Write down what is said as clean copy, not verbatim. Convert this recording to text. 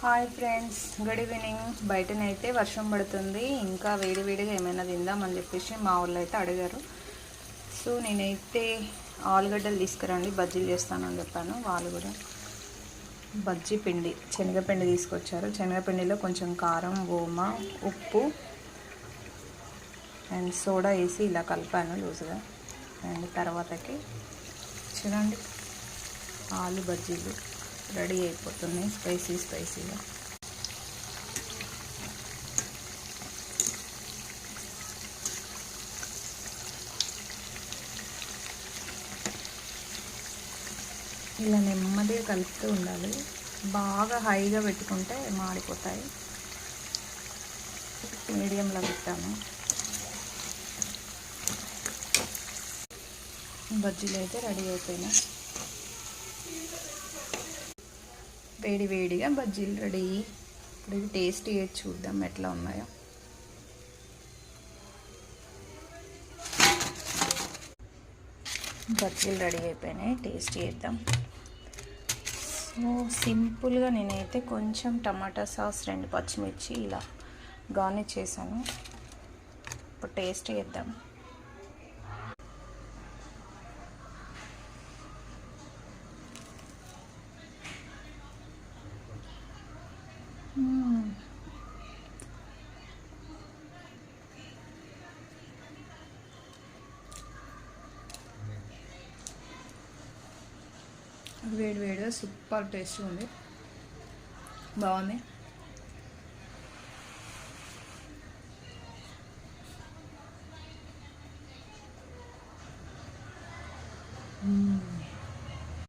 Hi friends, good evening. బయటనైతే వర్షం పడుతుంది. ఇంకా వేడివేడిగా ఏమైనా తిందామని చెప్పేసి మా వాళ్ళు అయితే అడిగారు. సో నేనైతే ఆలుగడ్డలు తీసుకురండి, బజ్జీలు చేస్తానని చెప్పాను. వాళ్ళు కూడా బజ్జీ పిండి, శనగపిండి తీసుకొచ్చారు. శనగపిండిలో కొంచెం కారం, ఓమ, ఉప్పు అండ్ సోడా వేసి ఇలా కలిపాను లూజ్గా. అండ్ తర్వాతకి చూడండి, ఆలు బజ్జీలు రెడీ అయిపోతున్నాయి, స్పైసీగా. ఇలా నెమ్మదిగా కలుపుతూ ఉండాలి. బాగా హైగా పెట్టుకుంటే మాడిపోతాయి. మీడియంలో పెట్టాను. బజ్జీలు అయితే రెడీ అయిపోయినాయి. వేడిగా బజ్జీలు రెడీ. ఇప్పుడు ఇవి టేస్ట్ చేసి చూద్దాం ఎట్లా ఉన్నాయో. బజ్జీలు రెడీ అయిపోయినాయి, టేస్ట్ చేద్దాం. సో సింపుల్గా నేనైతే కొంచెం టమాటా సాస్, 2 పచ్చిమిర్చి ఇలా గార్నిష్ చేశాను. ఇప్పుడు టేస్ట్ చేద్దాం. వేడిగా సూపర్ టేస్ట్ ఉంది, బాగుంది.